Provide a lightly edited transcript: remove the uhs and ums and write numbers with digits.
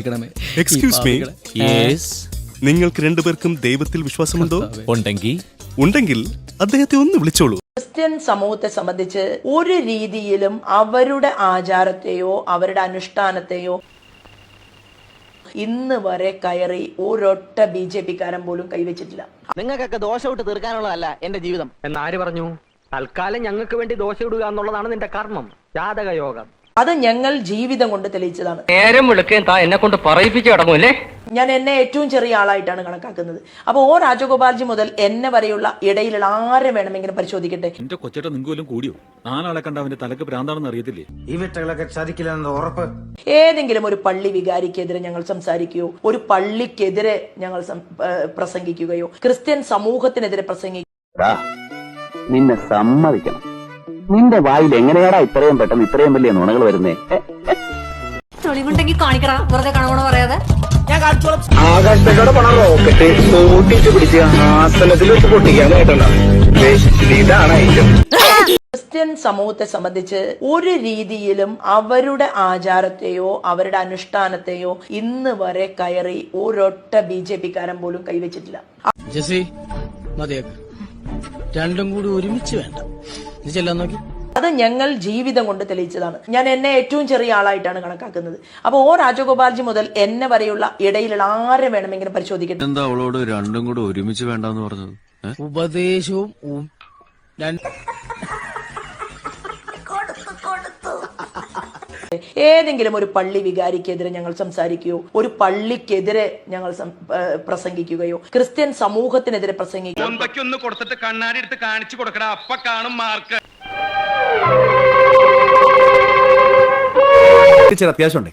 കാണിക്കണമേ. Excuse me, നിങ്ങൾക്ക് രണ്ടുപേർക്കും ദൈവത്തിൽ വിശ്വാസമുണ്ടോ? ഉണ്ടെങ്കിൽ അദ്ദേഹത്തെ ഒന്ന് വിളിച്ചോളൂ. ക്രിസ്ത്യൻ സമൂഹത്തെ സംബന്ധിച്ച് ഒരു രീതിയിലും അവരുടെ ആചാരത്തെയോ അവരുടെ അനുഷ്ഠാനത്തെയോ ഇന്ന് വരെ കയറി ഒരൊറ്റ BJP-കാരൻ പോലും കൈവച്ചിട്ടില്ല. നിങ്ങൾക്കൊക്കെ ദോഷം ഇട്ട് തീർക്കാനുള്ളതല്ല എന്റെ ജീവിതം എന്നാര് പറഞ്ഞു? തൽക്കാലം ഞങ്ങൾക്ക് വേണ്ടി ദോശ ഇടുക എന്നുള്ളതാണ് നിന്റെ കർമ്മം, ജാതകയോഗം. അത് ഞങ്ങൾ ജീവിതം കൊണ്ട് തെളിയിച്ചതാണ്. നേരം വിളിക്കുകയും താ എന്നെ കൊണ്ട് പറയിപ്പിച്ചു കിടങ്ങൂല്ലേ? ഞാൻ എന്നെ ഏറ്റവും ചെറിയ ആളായിട്ടാണ് കണക്കാക്കുന്നത്. അപ്പോൾ O രാജഗോപാൽജി മുതൽ എന്നെ വരെയുള്ള ഇടയിലുള്ള ആരെ വേണമെങ്കിലും പരിശോധിക്കട്ടെ. എന്റെ കൊച്ചേട്ട നിങ്ങൾക്ക് കൂടിയോ? നാലാളെ കണ്ട അവന്റെ തലക്ക് ഭ്രാന്താണെന്ന് അറിയത്തില്ലേ? ഈ വെട്ടകളൊക്കെ സാധിക്കില്ലെന്ന് ഉറപ്പ്. ഏതെങ്കിലും ഒരു പള്ളി വികാരിക്കെതിരെ ഞങ്ങൾ സംസാരിക്കുകയോ ഒരു പള്ളിക്കെതിരെ ഞങ്ങൾ പ്രസംഗിക്കുകയോ ക്രിസ്ത്യൻ സമൂഹത്തിനെതിരെ പ്രസംഗിക്കുകയോ നിന്നെ സമ്മതിക്കണം. നിന്റെ വായിൽ എങ്ങനെയാടാ ഇത്രയും പെട്ടെന്ന് ഇത്രയും വലിയ നുണകൾ വരുന്നേ? തെളിവുണ്ടെങ്കിൽ കാണിക്കടാ, വെറുതെ കണവണ പറയാതെ. ആകാശത്തോടെ പണ റോക്കറ്റ് കൂട്ടിട്ട് പിടിച്ച് ആസനത്തിൽ വെച്ച് പൊട്ടിക്കാനായിട്ടുള്ള ഇതാണ് ഐറ്റം. ക്രിസ്ത്യൻ സമൂഹത്തെ സംബന്ധിച്ച് ഒരു രീതിയിലും അവരുടെ ആചാരത്തെയോ അവരുടെ അനുഷ്ഠാനത്തെയോ ഇന്ന് വരെ കയറി ഒരൊറ്റ BJP-കാരൻ പോലും കൈവച്ചിട്ടില്ല. ജെസി മതിയാക്ക്, രണ്ടും കൂടി ഒരുമിച്ച് വേണ്ട. നീ ചെല്ലാൻ നോക്കി. അത് ഞങ്ങൾ ജീവിതം കൊണ്ട് തെളിയിച്ചതാണ്. ഞാൻ എന്നെ ഏറ്റവും ചെറിയ ആളായിട്ടാണ് കണക്കാക്കുന്നത്. അപ്പോൾ O രാജഗോപാൽജി മുതൽ എന്നെ വരെയുള്ള ഇടയിലുള്ള ആരെ വേണമെങ്കിലും പരിശോധിക്കട്ടെ. എന്താ അവളോട് രണ്ടും കൂടെ ഒരുമിച്ച് വേണ്ടെന്ന് പറഞ്ഞത്? ഉപദേശവും ഏതെങ്കിലും ഒരു പള്ളി വികാരിക്കെതിരെ ഞങ്ങൾ സംസാരിക്കുകയോ ഒരു പള്ളിക്കെതിരെ ഞങ്ങൾ പ്രസംഗിക്കുകയോ ക്രിസ്ത്യൻ സമൂഹത്തിനെതിരെ പ്രസംഗിക്കുകയോ ഒന്ന് കൊടുത്തിട്ട് കണ്ണാടി എടുത്ത് കാണിച്ചു കൊടുക്കടാ, അപ്പ കാണും മാർക്ക്. അത്യാവശ്യം